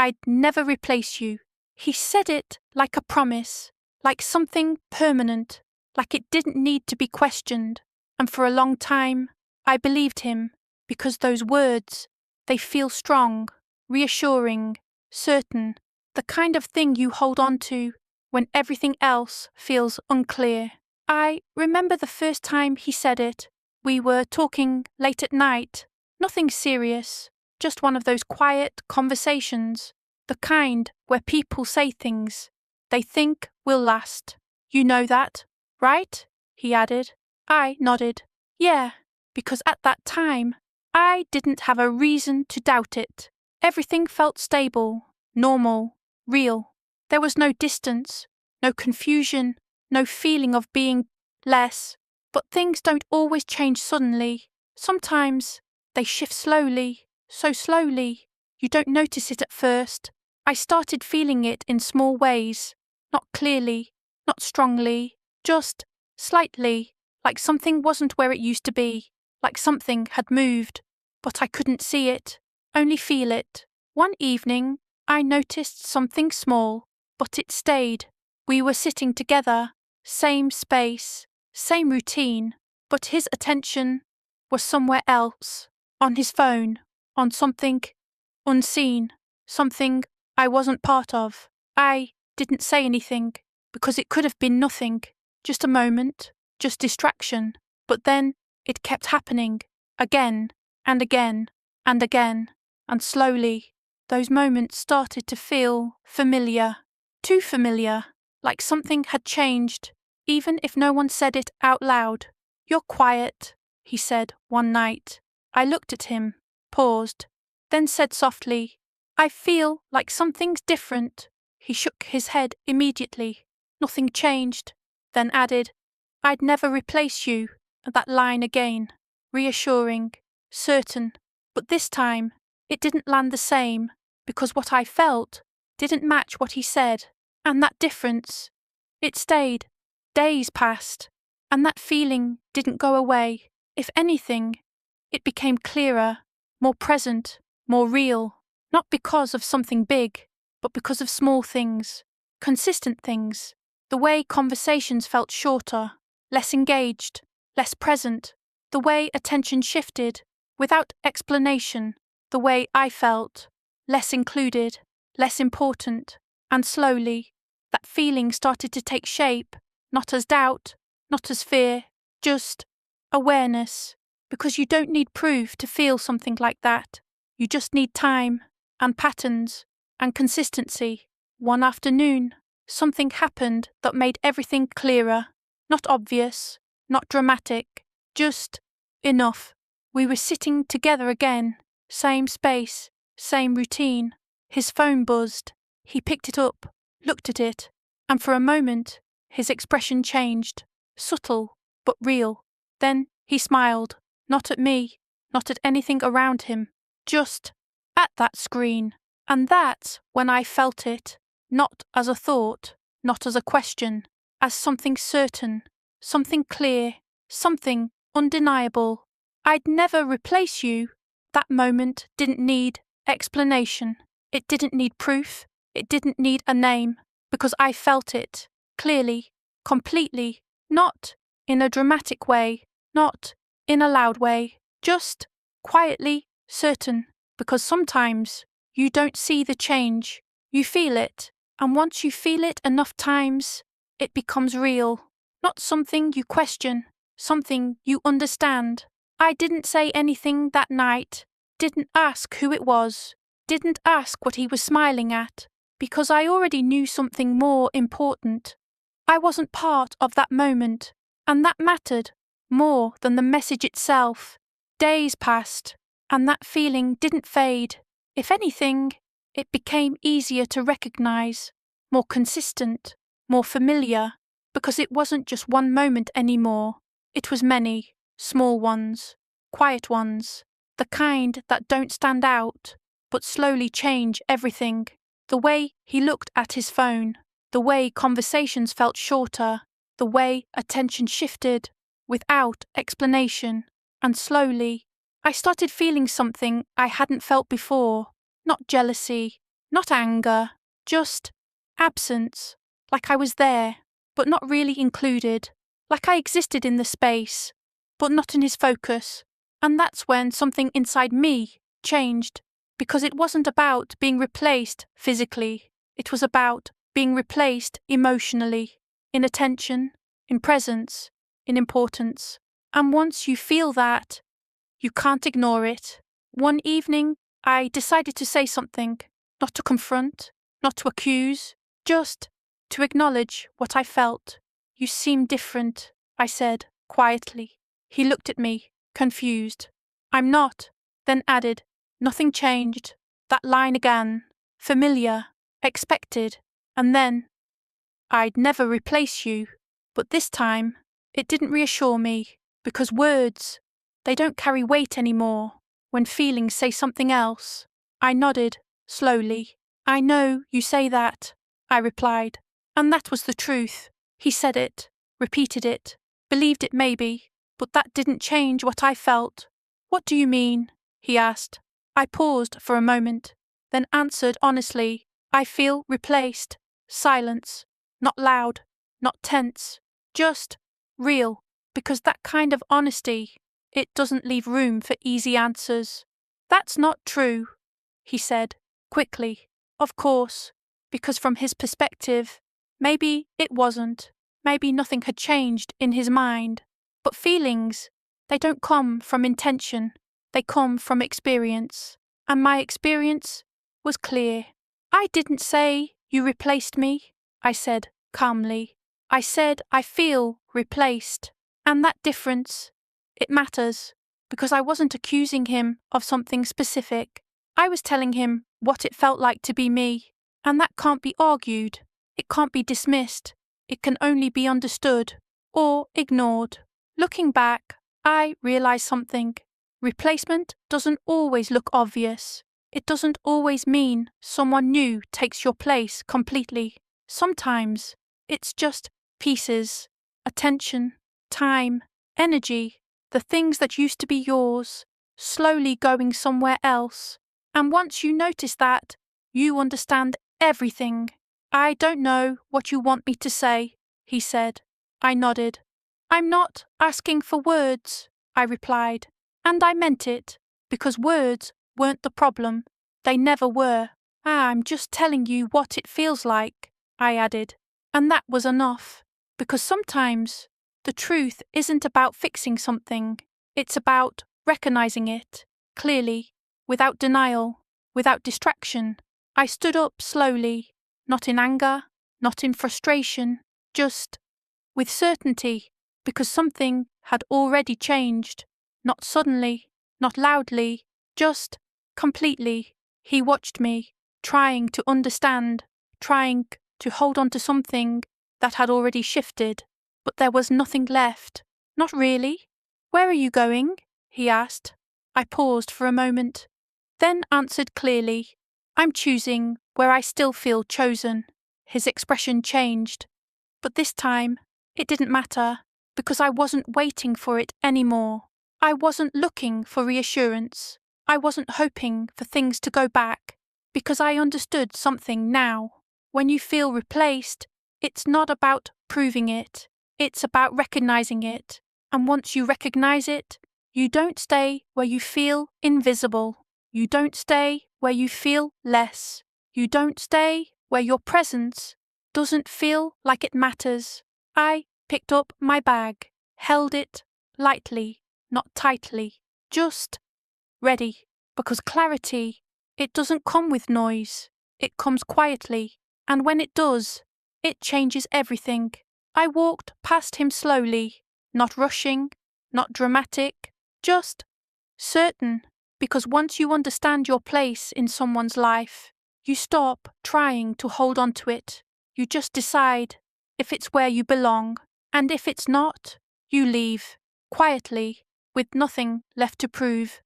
I'd never replace you. He said it like a promise, like something permanent, like it didn't need to be questioned. And for a long time, I believed him, because those words, they feel strong, reassuring, certain, the kind of thing you hold on to when everything else feels unclear. I remember the first time he said it. We were talking late at night, nothing serious, just one of those quiet conversations, the kind where people say things they think will last. You know that, right? He added. I nodded. Yeah, because at that time, I didn't have a reason to doubt it. Everything felt stable, normal, real. There was no distance, no confusion, no feeling of being less. But things don't always change suddenly. Sometimes they shift slowly, so slowly, you don't notice it at first. I started feeling it in small ways, not clearly, not strongly, just slightly, like something wasn't where it used to be, like something had moved, but I couldn't see it, only feel it. One evening, I noticed something small, but it stayed. We were sitting together, same space, same routine, but his attention was somewhere else, on his phone, on something unseen, something I wasn't part of. I didn't say anything, because it could have been nothing, just a moment, just distraction. But then it kept happening, again, and again, and again, and slowly, those moments started to feel familiar, too familiar, like something had changed, even if no one said it out loud. You're quiet, he said one night. I looked at him, paused, then said softly, I feel like something's different. He shook his head immediately. Nothing changed. Then added, I'd never replace you. That line again, reassuring, certain. But this time, it didn't land the same, because what I felt didn't match what he said. And that difference, it stayed. Days passed, and that feeling didn't go away. If anything, it became clearer, more present, more real, not because of something big, but because of small things, consistent things. The way conversations felt shorter, less engaged, less present, the way attention shifted, without explanation, the way I felt, less included, less important, and slowly, that feeling started to take shape, not as doubt, not as fear, just awareness, because you don't need proof to feel something like that. You just need time, and patterns, and consistency. One afternoon, something happened that made everything clearer, not obvious, not dramatic, just enough. We were sitting together again, same space, same routine. His phone buzzed. He picked it up, looked at it, and for a moment, his expression changed, subtle but real. Then he smiled, not at me, not at anything around him, just at that screen. And that's when I felt it, not as a thought, not as a question, as something certain, something clear, something undeniable. I'd never replace you. That moment didn't need explanation. It didn't need proof. It didn't need a name, because I felt it, clearly, completely, not in a dramatic way, not in a loud way, just quietly certain, because sometimes you don't see the change, you feel it, and once you feel it enough times, it becomes real, not something you question, something you understand. I didn't say anything that night, didn't ask who it was, didn't ask what he was smiling at, because I already knew something more important. I wasn't part of that moment, and that mattered more than the message itself. Days passed, and that feeling didn't fade. If anything, it became easier to recognize, more consistent, more familiar, because it wasn't just one moment anymore. It was many, small ones, quiet ones, the kind that don't stand out, but slowly change everything. The way he looked at his phone, the way conversations felt shorter, the way attention shifted without explanation, and slowly, I started feeling something I hadn't felt before, not jealousy, Not anger, just absence, like I was there, but not really included, like I existed in the space, but not in his focus. And that's when something inside me changed, because it wasn't about being replaced physically, it was about being replaced emotionally, in attention, in presence, in importance. And once you feel that, you can't ignore it. One evening, I decided to say something, not to confront, not to accuse, just to acknowledge what I felt. You seem different, I said, quietly. He looked at me, confused. I'm not, then added, nothing changed. That line again, familiar, expected, and then, I'd never replace you, but this time, it didn't reassure me, because words, they don't carry weight anymore when feelings say something else. I nodded, slowly. I know you say that, I replied. And that was the truth. He said it, repeated it, believed it maybe, but that didn't change what I felt. What do you mean? He asked. I paused for a moment, then answered honestly. I feel replaced. Silence. Not loud, not tense, just real, because that kind of honesty, it doesn't leave room for easy answers. That's not true, he said, quickly. Of course, because from his perspective, maybe it wasn't, maybe nothing had changed in his mind. But feelings, they don't come from intention, they come from experience. And my experience was clear. I didn't say you replaced me, I said calmly. I said I feel replaced. And that difference, it matters, because I wasn't accusing him of something specific. I was telling him what it felt like to be me. And that can't be argued. It can't be dismissed. It can only be understood or ignored. Looking back, I realised something. Replacement doesn't always look obvious. It doesn't always mean someone new takes your place completely. Sometimes it's just pieces, attention, time, energy, the things that used to be yours, slowly going somewhere else. And once you notice that, you understand everything. I don't know what you want me to say, he said. I nodded. I'm not asking for words, I replied. And I meant it, because words weren't the problem. They never were. I'm just telling you what it feels like, I added. And that was enough, because sometimes the truth isn't about fixing something. It's about recognizing it, clearly, without denial, without distraction. I stood up slowly, not in anger, not in frustration, just with certainty, because something had already changed. Not suddenly, not loudly, just completely. He watched me, trying to understand, trying to hold on to something that had already shifted, but there was nothing left. Not really. Where are you going? He asked. I paused for a moment, then answered clearly. I'm choosing where I still feel chosen. His expression changed, but this time it didn't matter, because I wasn't waiting for it anymore. I wasn't looking for reassurance. I wasn't hoping for things to go back, because I understood something now. When you feel replaced, it's not about proving it. It's about recognizing it. And once you recognize it, you don't stay where you feel invisible. You don't stay where you feel less. You don't stay where your presence doesn't feel like it matters. I picked up my bag, held it lightly, not tightly, just ready, because clarity, it doesn't come with noise. It comes quietly, and when it does, it changes everything. I walked past him slowly, not rushing, not dramatic, just certain, because once you understand your place in someone's life, you stop trying to hold on to it. You just decide if it's where you belong, and if it's not, you leave, quietly, with nothing left to prove.